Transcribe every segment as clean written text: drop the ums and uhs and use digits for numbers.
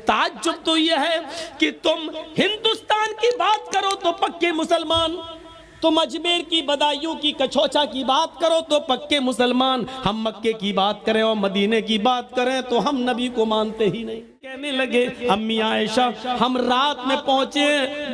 تعجب تو یہ ہے کہ تم ہندوستان کی بات کرو تو پکے مسلمان، تم اجمیر کی بدایوں کی کچھوچا کی بات کرو تو پکے مسلمان، ہم مکے کی بات کریں اور مدینے کی بات کریں تو ہم نبی کو مانتے ہی نہیں۔ کہنے لگے امی عائشہ ہم رات میں پہنچے،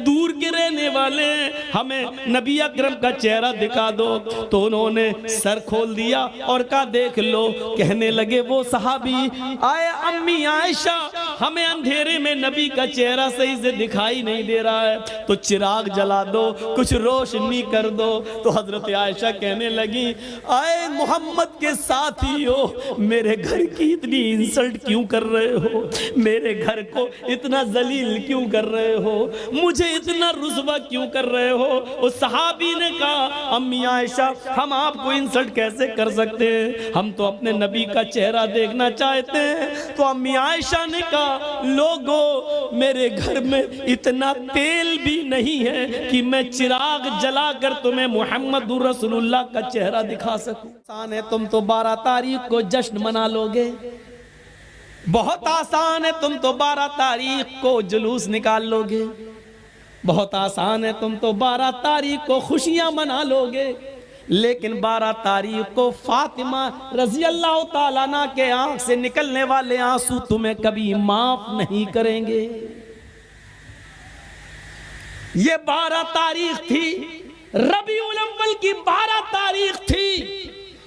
دور کے رہنے والے، ہمیں نبی اکرم کا چہرہ دکھا دو، تو انہوں نے سر کھول دیا اور کہا دیکھ لو۔ کہنے لگے وہ صحابی آئے امی عائشہ ہمیں اندھیرے میں نبی کا چہرہ صحیح سے دکھائی نہیں دے رہا ہے، تو چراغ جلا دو، کچھ روشنی کر دو۔ تو حضرت عائشہ کہنے لگی آئے محمد کے ساتھیو میرے گھر کی اتنی انسلٹ کیوں کر رہے ہو، میرے گھر کو اتنا ذلیل کیوں کر رہے ہو، مجھے اتنا رسوا کیوں کر رہے ہو؟ اس صحابی نے کہا امی عائشہ ہم آپ کو انسلٹ کیسے کر سکتے ہیں، ہم تو اپنے نبی کا چہرہ دیکھنا چاہتے ہیں۔ تو امی عائشہ نے کہا لوگو میرے گھر میں اتنا تیل بھی نہیں ہے کہ میں چراغ جلا کر تمہیں محمد رسول اللہ کا چہرہ دکھا سکوں۔ آسان ہے تم تو 12 تاریخ کو جشن منا لوگے، بہت آسان ہے تم تو 12 تاریخ کو جلوس نکال لوگے، بہت آسان ہے تم تو 12 تاریخ کو خوشیاں منا لوگے، لیکن 12 تاریخ کو فاطمہ رضی اللہ تعالیٰ عنہ کے آنکھ سے نکلنے والے آنسو تمہیں کبھی معاف نہیں کریں گے۔ یہ 12 تاریخ تھی، ربیع الاول کی 12 تاریخ تھی۔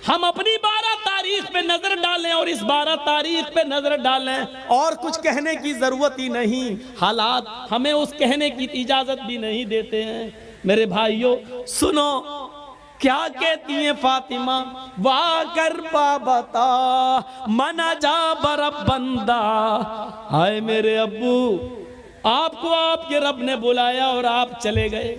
ہم اپنی 12 تاریخ پہ نظر ڈالیں اور اس 12 تاریخ پہ نظر ڈالیں، اور کچھ کہنے کی ضرورت ہی نہیں، حالات ہمیں اس کہنے کی اجازت بھی نہیں دیتے ہیں۔ میرے بھائیو سنو کیا کہتی ہیں فاطمہ، وا کر بابتا منا جا برب بندہ، ہائے میرے ابو آپ کو آپ کے رب نے بلایا اور آپ چلے گئے،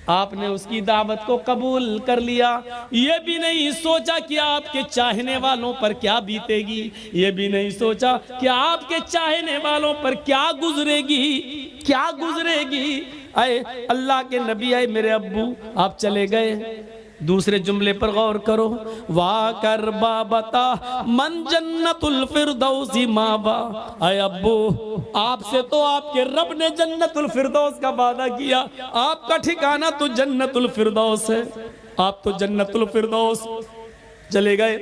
آپ نے اس کی دعوت کو قبول کر لیا، یہ بھی نہیں سوچا کہ آپ کے چاہنے والوں پر کیا بیتے گی، یہ بھی نہیں سوچا کہ آپ کے چاہنے والوں پر کیا گزرے گی۔ اے اللہ کے نبی، اے میرے ابو آپ چلے گئے۔ دوسرے جملے پر غور کرو، وا کر بابتا من جنت الفردوس مابا، اے ابو آپ سے تو آپ کے رب نے جنت الفردوس کا وعدہ کیا، آپ کا ٹھکانہ تو جنت الفردوس ہے، آپ تو جنت الفردوس چلے گئے۔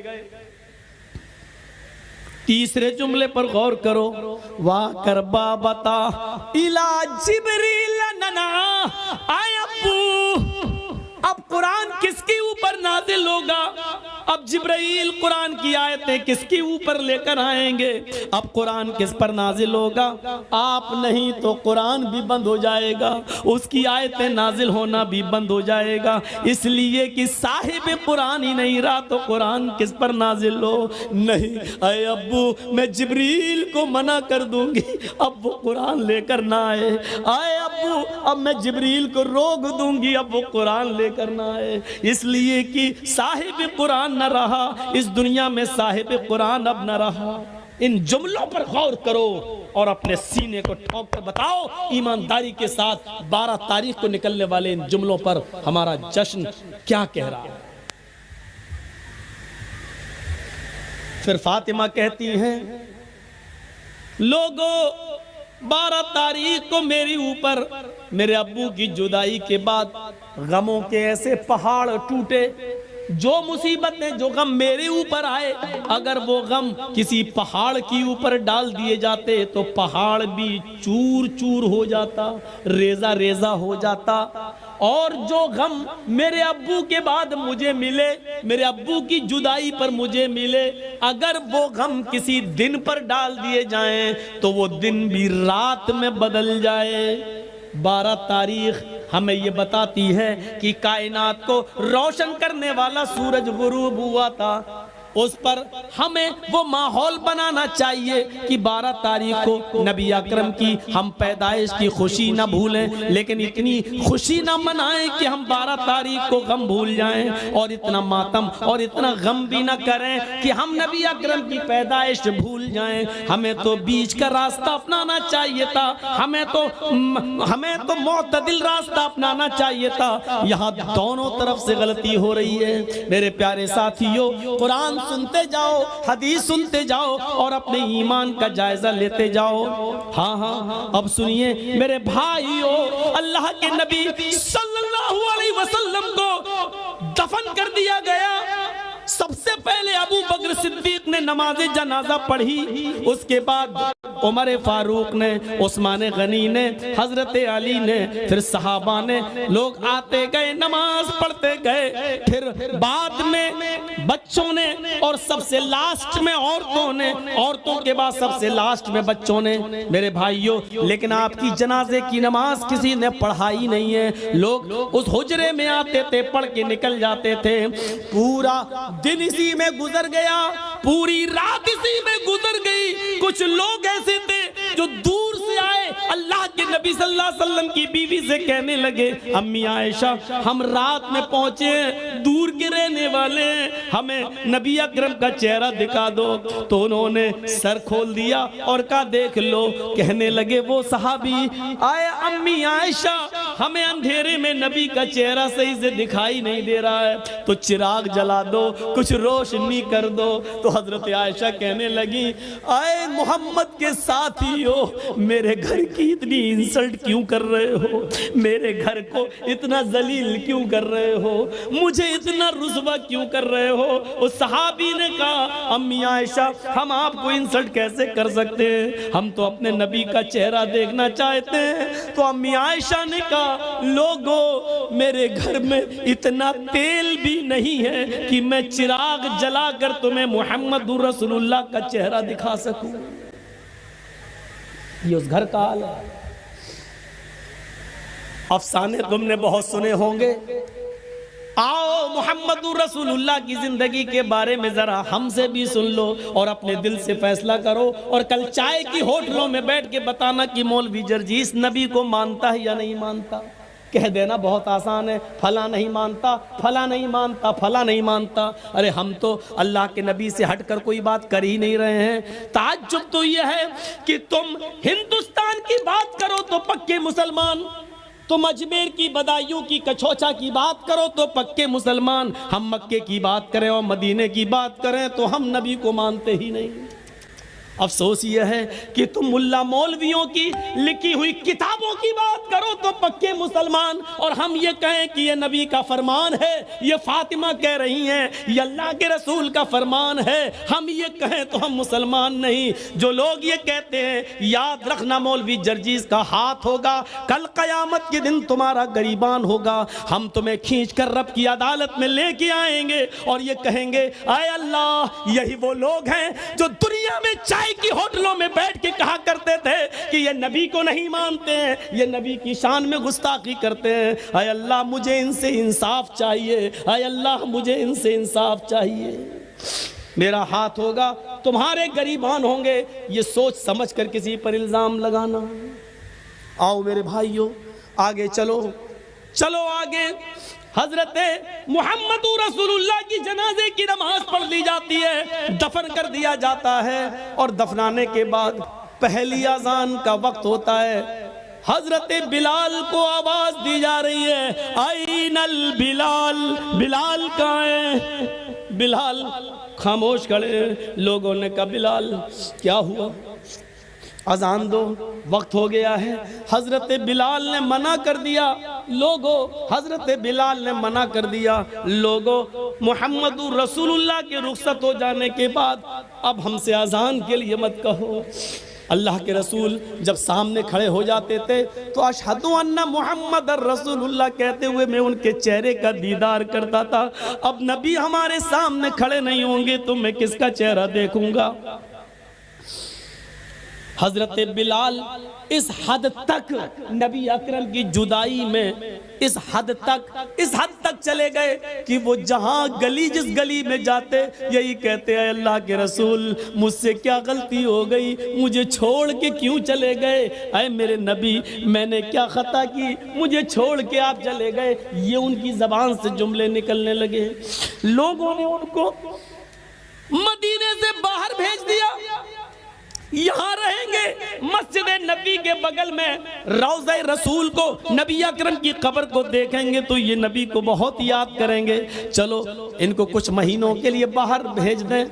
تیسرے جملے پر غور کرو، وا کر بابتا الا جبریل ننا، اے ابو اب قرآن کس کے اوپر نازل ہوگا، اب جبرائیل قرآن کی آیتیں کس کے اوپر لے کر آئیں گے، اب قرآن کس پر نازل ہوگا، آپ نہیں تو قرآن بھی بند ہو جائے گا، اس کی آیتیں نازل ہونا بھی بند ہو جائے گا، اس لیے کہ صاحب قرآن ہی نہیں رہا تو قرآن کس پر نازل ہو؟ نہیں اے ابو میں جبریل کو منع کر دوں گی اب وہ قرآن لے کر نہ آئے، اے ابو اب میں جبریل کو روک دوں گی اب وہ قرآن لے کر نہ آئے، اس لیے کہ صاحب قرآن نہ رہا اس دنیا میں، صاحب قرآن اب نہ رہا۔ ان جملوں پر غور کرو اور اپنے سینے کو ٹھوک کر بتاؤ ایمانداری کے ساتھ 12 تاریخ کو نکلنے والے ان جملوں پر ہمارا جشن کیا کہہ رہا ہے۔ پھر فاطمہ کہتی ہیں لوگو 12 تاریخ کو میری اوپر میرے ابو کی جدائی کے بعد غموں کے ایسے پہاڑ ٹوٹے، جو مصیبتیں جو غم میرے اوپر آئے اگر وہ غم کسی پہاڑ کی اوپر ڈال دیے جاتے تو پہاڑ بھی چور چور ہو جاتا، ریزہ ریزہ ہو جاتا، اور جو غم میرے ابو کے بعد مجھے ملے، میرے ابو کی جدائی پر مجھے ملے، اگر وہ غم کسی دن پر ڈال دیے جائیں تو وہ دن بھی رات میں بدل جائے۔ 12 تاریخ ہمیں یہ بتاتی ہے کہ کائنات کو روشن کرنے والا سورج غروب ہوا تھا، اس پر ہمیں وہ ماحول بنانا چاہیے کہ 12 تاریخ کو نبی اکرم کی ہم پیدائش کی خوشی نہ بھولیں، لیکن اتنی خوشی نہ منائیں کہ ہم 12 تاریخ کو غم بھول جائیں، اور اتنا ماتم اور اتنا غم بھی نہ کریں کہ ہم نبی اکرم کی پیدائش بھول جائیں۔ ہمیں تو بیچ کا راستہ اپنانا چاہیے تھا، ہمیں تو معتدل راستہ اپنانا چاہیے تھا، یہاں دونوں طرف سے غلطی ہو رہی ہے۔ میرے پیارے ساتھیوں، قرآن کلام سنتے جاؤ، حدیث سنتے جاؤ اور اپنے ایمان کا جائزہ لیتے جاؤ۔ ہاں ہاں اب سنیے میرے بھائیو، اللہ کے نبی صلی اللہ علیہ وسلم کو دفن کر دیا گیا۔ سب سے پہلے ابو بکر صدیق نے نماز جنازہ پڑھی، اس کے بعد عمر فاروق نے، عثمان غنی نے، حضرت علی نے، پھر صحابہ نے، لوگ آتے گئے نماز پڑھتے گئے، پھر بعد میں بچوں نے، اور سب سے لاسٹ میں عورتوں نے، عورتوں کے بعد سب سے لاسٹ میں بچوں نے۔ میرے بھائیوں لیکن آپ کی جنازے کی نماز کسی نے پڑھائی نہیں ہے، لوگ اس حجرے میں آتے تھے، پڑھ کے نکل جاتے تھے، پورا دن اسی میں گزر گیا، پوری رات اسی میں گزر گئی۔ کچھ لوگ ایسے تھے جو دور سے آئے، اللہ کے نبی صلی اللہ علیہ وسلم کی بیوی سے کہنے لگے، امی عائشہ ہم رات میں پہنچے، دور کے رہنے والے ہیں، ہمیں نبی اکرم کا چہرہ دکھا دو۔ تو انہوں نے سر کھول دیا اور کہا دیکھ لو۔ کہنے لگے وہ صحابی، آئے امی عائشہ ہمیں اندھیرے میں نبی کا چہرہ صحیح سے دکھائی نہیں دے رہا ہے، تو چراغ جلا دو، کچھ روشنی کر دو۔ تو حضرت عائشہ کہنے لگی، آئے محمد کے ساتھی ہو، میرے گھر کی اتنی انسلٹ کیوں کر رہے ہو؟ میرے گھر کو اتنا ذلیل کیوں کر رہے ہو؟ مجھے اتنا رسوا کیوں کر رہے ہو؟ اس صحابی نے کہا، امی عائشہ ہم آپ کو انسلٹ کیسے کر سکتے ہیں؟ ہم تو اپنے نبی کا چہرہ دیکھنا چاہتے ہیں۔ تو امی عائشہ نے کہا، لوگو میرے گھر میں اتنا تیل بھی نہیں ہے کہ میں چراغ جلا کر تمہیں محمد رسول اللہ کا چہرہ دکھا سکوں۔ یہ اس گھر کا حال ہے۔ افسانے تم نے بہت سنے ہوں گے، آؤ محمد رسول اللہ کی زندگی کے بارے میں ذرا ہم سے بھی سن لو اور اپنے دل سے فیصلہ کرو، اور کل چائے کی ہوٹلوں میں بیٹھ کے بتانا کہ مولوی جرجیس نبی کو مانتا ہے یا نہیں مانتا۔ کہہ دینا بہت آسان ہے، فلاں نہیں مانتا، فلاں نہیں مانتا، فلاں نہیں مانتا۔ ارے ہم تو اللہ کے نبی سے ہٹ کر کوئی بات کر ہی نہیں رہے ہیں۔ تعجب تو یہ ہے کہ تم ہندوستان کی بات کرو تو پکے مسلمان، تم اجمیر کی بدایوں کی کچھوچا کی بات کرو تو پکے مسلمان، ہم مکے کی بات کریں اور مدینے کی بات کریں تو ہم نبی کو مانتے ہی نہیں۔ افسوس یہ ہے کہ تم ملا مولویوں کی لکھی ہوئی کتابوں کی بات کرو تو پکے مسلمان، اور ہم یہ کہیں کہ یہ نبی کا فرمان ہے، یہ فاطمہ کہہ رہی ہیں یہ اللہ کے رسول کا فرمان ہے، ہم یہ کہیں تو ہم مسلمان نہیں۔ جو لوگ یہ کہتے ہیں یاد رکھنا مولوی جرجیس کا ہاتھ ہوگا، کل قیامت کے دن تمہارا گریبان ہوگا، ہم تمہیں کھینچ کر رب کی عدالت میں لے کے آئیں گے اور یہ کہیں گے، اے اللہ یہی وہ لوگ ہیں جو دنیا میں چائے کی ہوٹلوں میں بیٹھ کے کہا کرتے تھے کہ یہ نبی کو نہیں مانتے ہیں، یہ نبی کی شان میں گستاخی کرتے ہیں۔ اے اللہ مجھے ان سے انصاف چاہیے، اے اللہ مجھے ان سے انصاف چاہیے۔ میرا ہاتھ ہوگا، تمہارے گریبان ہوں گے، یہ سوچ سمجھ کر کسی پر الزام لگانا۔ آؤ میرے بھائیوں آگے چلو، چلو آگے۔ حضرت محمد رسول اللہ کی جنازے کی نماز پڑھ لی جاتی ہے، دفن کر دیا جاتا ہے، اور دفنانے کے بعد پہلی اذان کا وقت ہوتا ہے۔ حضرت بلال کو آواز دی جا رہی ہے، آئین البلال، بلال کہاں ہے؟ بلال خاموش کھڑے۔ لوگوں نے کہا بلال کیا ہوا؟ اذان دو، وقت ہو گیا ہے۔ حضرت بلال نے منع کر دیا، لوگو حضرت بلال نے منع کر دیا، لوگو محمد رسول اللہ کے رخصت ہو جانے کے بعد اب ہم سے اذان کے لیے مت کہو۔ اللہ کے رسول جب سامنے کھڑے ہو جاتے تھے تو اشہد ان محمد رسول اللہ کہتے ہوئے میں ان کے چہرے کا دیدار کرتا تھا۔ اب نبی ہمارے سامنے کھڑے نہیں ہوں گے تو میں کس کا چہرہ دیکھوں گا؟ حضرت بلال اس حد تک نبی اکرم کی جدائی میں اس حد تک چلے گئے کہ وہ جہاں گلی جس گلی میں جاتے یہی کہتے ہیں، اللہ کے رسول مجھ سے کیا غلطی ہو گئی، مجھے چھوڑ کے کیوں چلے گئے؟ اے میرے نبی میں نے کیا خطا کی، مجھے چھوڑ کے آپ چلے گئے؟ یہ ان کی زبان سے جملے نکلنے لگے۔ لوگوں نے ان کو مدینے سے باہر بھیج دیا۔ یہاں رہیں گے مسجد نبی کے بغل میں روضہ رسول کو، نبی اکرم کی قبر کو دیکھیں گے تو یہ نبی کو بہت یاد کریں گے. چلو ان کو کچھ مہینوں کے لیے باہر بھیج دیں.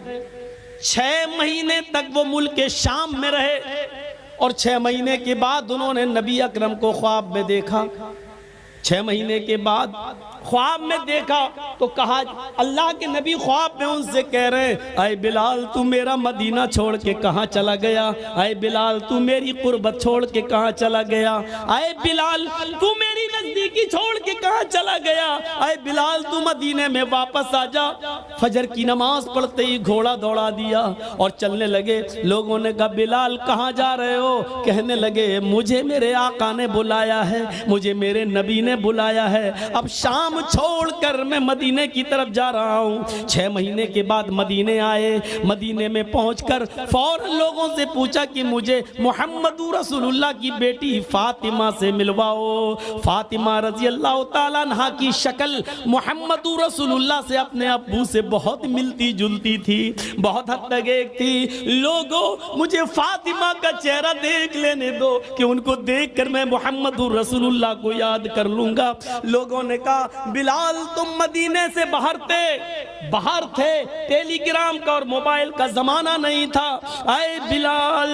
6 مہینے تک وہ ملک شام میں رہے اور 6 مہینے کے بعد انہوں نے نبی اکرم کو خواب میں دیکھا. 6 مہینے کے بعد خواب میں دیکھا تو کہا، اللہ کے نبی خواب میں ان سے کہہ رہے ہیں، اے بلال تو میرا مدینہ چھوڑ کے کہاں چلا گیا؟ اے بلال تو میری قربت چھوڑ کے کہاں چلا گیا؟ اے بلال تو میری نزدیکی چھوڑ کے کہاں چلا گیا؟ اے بلال تو مدینے میں واپس آ جا. فجر کی نماز پڑھتے ہی گھوڑا دوڑا دیا اور چلنے لگے. لوگوں نے کہا بلال کہاں جا رہے ہو؟ کہنے لگے مجھے میرے آقا نے بلایا ہے، مجھے میرے نبی نے بلایا ہے، اب شام چھوڑ کر میں مدینے کی طرف جا رہا ہوں. 6 مہینے کے بعد مدینے آئے. مدینے میں پہنچ کر فوراً لوگوں سے پوچھا کہ مجھے محمد رسول اللہ کی بیٹی فاطمہ سے ملواؤ. فاطمہ رضی اللہ تعالیٰ عنہ کی شکل محمد رسول اللہ سے اپنے ابو سے بہت ملتی جلتی تھی، بہت حد تک ایک تھی. لوگوں مجھے فاطمہ کا چہرہ دیکھ لینے دو کہ ان کو دیکھ کر میں محمد رسول اللہ کو یاد کر لوں گا. لوگوں نے کہا بلال تم مدینے سے باہر تھے، ٹیلی گرام کا اور موبائل کا زمانہ نہیں تھا. اے بلال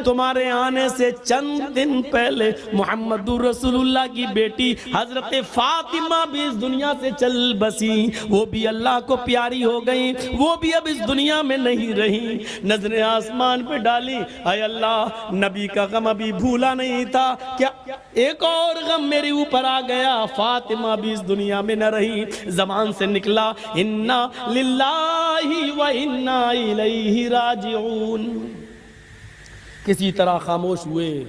تمہارے آنے سے چند دن پہلے محمد رسول اللہ کی بیٹی حضرت فاطمہ بھی اس دنیا سے چل بسی، وہ بھی اللہ کو پیاری ہو گئی، وہ بھی اب اس دنیا میں نہیں رہی. نظریں آسمان پہ ڈالی، اے اللہ نبی کا غم ابھی بھولا نہیں تھا، کیا ایک اور غم میرے اوپر آ گیا؟ فاطمہ بھی اس دنیا میں نہ رہی. زبان سے نکلا انا للہ و انا الیہ راجعون. کسی طرح خاموش ہوئے،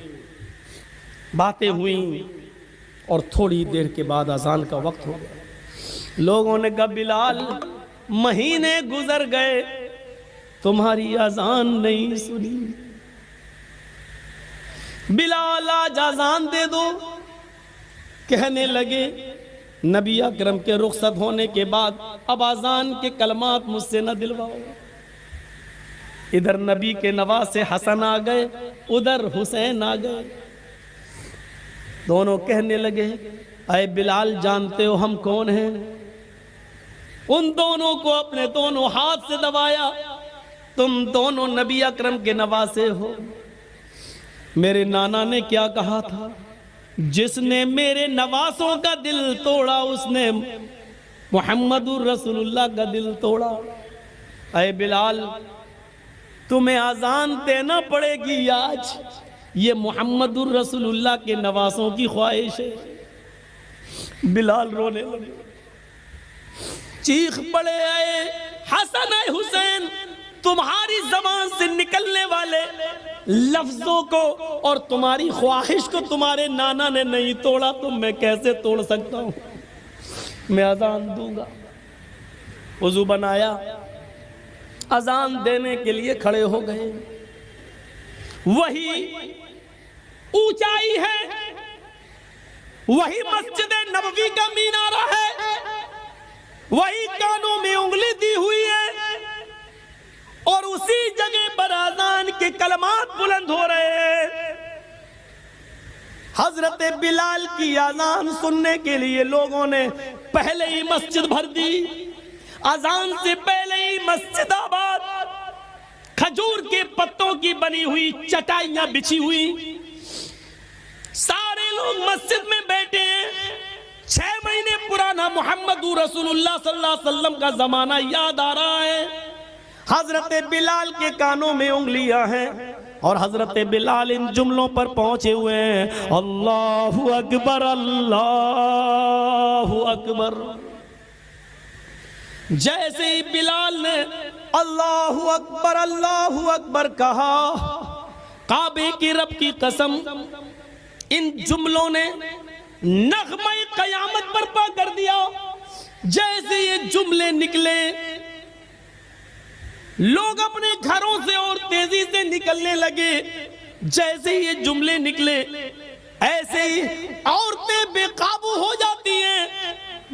باتیں ہوئیں اور تھوڑی دیر کے بعد اذان کا وقت ہو گیا. لوگوں نے کہا بلال مہینے گزر گئے تمہاری اذان نہیں سنی. بلال آج اذان دے دو. کہنے لگے نبی اکرم کے رخصت ہونے کے بعد اب اذان کے کلمات مجھ سے نہ دلواؤ. ادھر نبی کے نواسے حسن آ گئے، ادھر حسین آ گئے. دونوں کہنے لگے اے بلال جانتے ہو ہم کون ہیں؟ ان دونوں کو اپنے دونوں ہاتھ سے دبایا. تم دونوں نبی اکرم کے نواسے ہو. میرے نانا نے کیا کہا تھا؟ جس نے میرے نواسوں کا دل توڑا اس نے محمد رسول اللہ کا دل توڑا. اے بلال تمہیں اذان دینا پڑے گی آج، یہ محمد رسول اللہ کے نواسوں کی خواہش ہے. بلال رونے لگے، چیخ پڑے اے حسن اے حسین، تمہاری زبان سے نکلنے والے لفظوں کو اور تمہاری خواہش کو تمہارے نانا نے نہیں توڑا تو میں کیسے توڑ سکتا ہوں؟ میں اذان دوں گا. وضو بنایا، اذان دینے کے لیے کھڑے ہو گئے. وہی اونچائی ہے، وہی مسجد نبوی کا مینارہ ہے، وہی کانوں میں انگلی دی ہوئی ہے اور اسی جگہ پر اذان کے کلمات بلند ہو رہے ہیں. حضرت بلال کی اذان سننے کے لیے لوگوں نے پہلے ہی مسجد بھر دی. اذان سے پہلے ہی مسجد آباد، کھجور کے پتوں کی بنی ہوئی چٹائیاں بچھی ہوئی، سارے لوگ مسجد میں بیٹھے ہیں. 6 مہینے پرانا محمد رسول اللہ صلی اللہ علیہ وسلم کا زمانہ یاد آ رہا ہے. حضرت بلال کے کانوں میں انگلیاں ہیں اور حضرت بلال ان جملوں پر پہنچے ہوئے ہیں، اللہ اکبر اللہ اکبر. جیسے ہی بلال نے اللہ اکبر کہا، کعبے کی رب کی قسم ان جملوں نے نغمہ قیامت برپا کر دیا. جیسے یہ جملے نکلے لوگ اپنے گھروں سے اور تیزی سے نکلنے لگے. جیسے یہ جملے نکلے ایسے ہی عورتیں بے قابو ہو جاتی ہیں،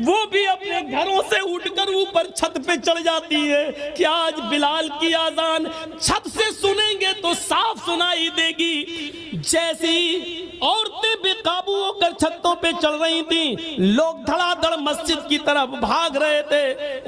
وہ بھی اپنے گھروں سے اٹھ کر اوپر چھت پہ چڑھ جاتی ہے کہ آج بلال کی اذان چھت سے سنیں گے تو صاف سنائی دے گی۔ جیسی عورتیں بے قابو ہو کر چھتوں پہ چڑھ رہی تھیں، لوگ دھڑا دھڑ مسجد کی طرف بھاگ رہے تھے،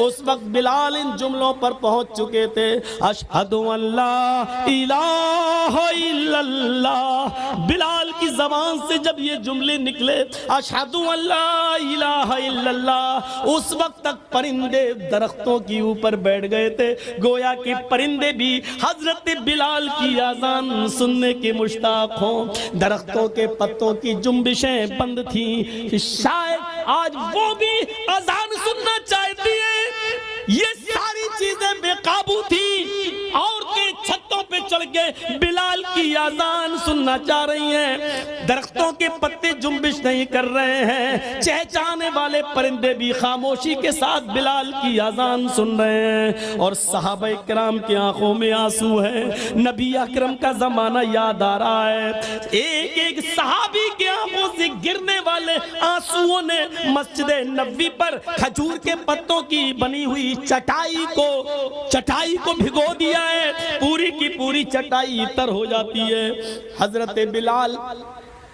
اس وقت بلال ان جملوں پر پہنچ چکے تھے، اشہد ان لا الہ الا اللہ۔ بلال کی زبان سے جب یہ جملے نکلے، اشہد ان لا الہ الا اللہ، اس وقت تک پرندے درختوں کے اوپر بیٹھ گئے تھے، گویا کہ پرندے بھی حضرت بلال کی اذان سننے کے مشتاق ہوں۔ درختوں کے پتوں کی جنبشیں بند تھیں، شاید آج وہ بھی اذان سننا چاہتی ہیں۔ یہ ساری چیزیں بے قابو تھی، عورتیں چھتوں پہ چڑھ کے بلال کی اذان سننا چاہ رہی ہیں، درختوں کے پتے جنبش نہیں کر رہے ہیں، چہچانے والے پرندے بھی خاموشی کے ساتھ بلال کی اذان سن رہے ہیں، اور صحابہ کرام کی آنکھوں میں آنسو ہے۔ نبی اکرم کا زمانہ یاد آ رہا ہے، ایک ایک صحابی کے آنکھوں سے گرنے والے آنسوؤں نے مسجد نبوی پر کھجور کے پتوں کی بنی ہوئی چٹائی کو بھگو دیا ہے، پوری کی پوری چٹائی تر ہو جاتی ہے۔ حضرت بلال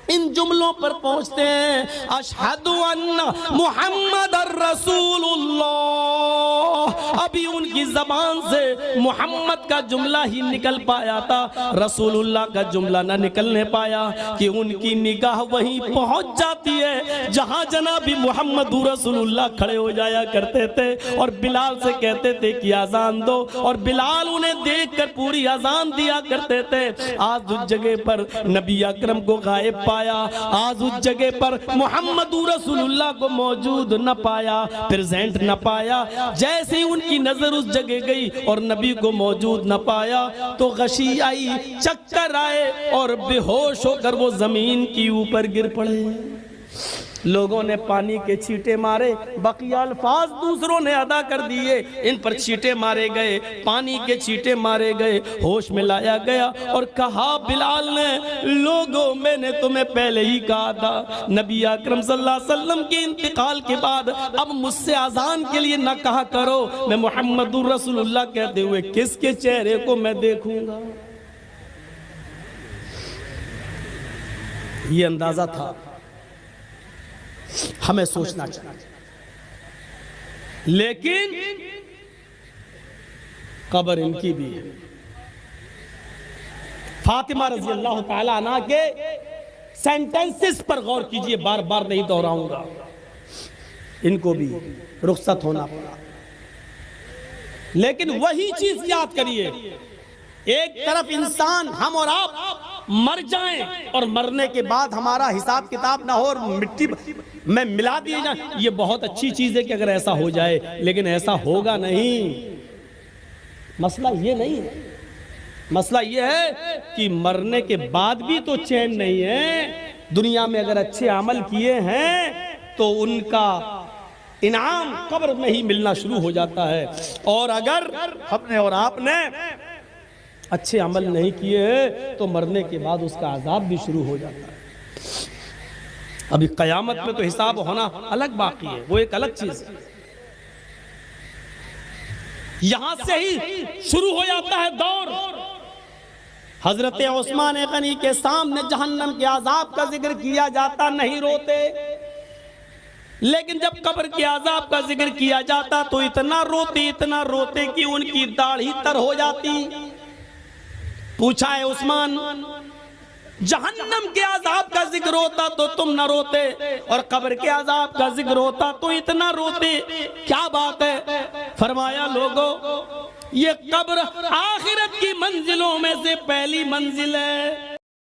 ان جملوں پر پہنچتے ہیں، اشہد ان محمد الرسول اللہ۔ ابھی ان کی زبان سے محمد کا جملہ ہی نکل پایا تھا، رسول اللہ کا جملہ نہ نکلنے پایا کہ ان کی نگاہ وہیں پہنچ جاتی ہے جہاں جناب محمد رسول اللہ کھڑے ہو جایا کرتے تھے اور بلال سے کہتے تھے کہ اذان دو، اور بلال انہیں دیکھ کر پوری اذان دیا کرتے تھے۔ آج اس جگہ پر نبی اکرم کو غائب پایا، آج اس جگہ پر محمد رسول اللہ کو موجود نہ پایا، پریزنٹ نہ پایا۔ جیسے ان کی نظر اس جگہ گئی اور نبی کو موجود نہ پایا تو غشی آئی، چکر آئے اور بے ہوش ہو کر وہ زمین کی اوپر گر پڑے۔ لوگوں نے پانی کے چھیٹے مارے، بقیہ الفاظ دوسروں نے ادا کر دیے، ان پر چھیٹے مارے گئے، پانی کے چھیٹے مارے گئے، ہوش میں لایا گیا اور کہا بلال نے، لوگوں میں نے تمہیں پہلے ہی کہا تھا، نبی اکرم صلی اللہ علیہ وسلم کے انتقال کے بعد اب مجھ سے اذان کے لیے نہ کہا کرو، میں محمد رسول اللہ کہتے ہوئے کس کے چہرے کو میں دیکھوں گا۔ یہ اندازہ تھا، ہمیں سوچنا چاہیے، لیکن قبر ان کی بھی ہے۔ فاطمہ رضی اللہ تعالیٰ عنہ کے سینٹنسز پر غور کیجئے، بار بار نہیں دہراؤں گا، ان کو بھی رخصت ہونا پڑا، لیکن وہی چیز یاد کریے، ایک طرف انسان ہم اور آپ مر جائیں اور مرنے کے بعد ہمارا حساب کتاب نہ ہو اور مٹی میں ملا دیے جائیں، یہ بہت اچھی چیز ہے کہ اگر ایسا ہو جائے، لیکن ایسا ہوگا نہیں۔ مسئلہ یہ نہیں ہے، مسئلہ یہ ہے کہ مرنے کے بعد بھی تو چین نہیں ہے۔ دنیا میں اگر اچھے عمل کیے ہیں تو ان کا انعام قبر میں ہی ملنا شروع ہو جاتا ہے، اور اگر ہم نے اور آپ نے اچھے عمل نہیں کیے تو مرنے کے بعد اس کا عذاب بھی شروع ہو جاتا ہے۔ ابھی قیامت میں تو حساب ہونا الگ باقی ہے، وہ ایک الگ چیز ہے۔ یہاں سے ہی شروع ہو جاتا ہے دور۔ حضرت عثمان غنی کے سامنے جہنم کے عذاب کا ذکر کیا جاتا نہیں روتے، لیکن جب قبر کے عذاب کا ذکر کیا جاتا تو اتنا روتے کہ ان کی داڑھی تر ہو جاتی۔ پوچھا ہے عثمان، جہنم کے عذاب کا ذکر ہوتا تو تم نہ روتے، اور قبر کے عذاب کا ذکر ہوتا تو اتنا روتے، کیا بات ہے؟ فرمایا لوگو، یہ قبر آخرت کی منزلوں میں سے پہلی منزل ہے۔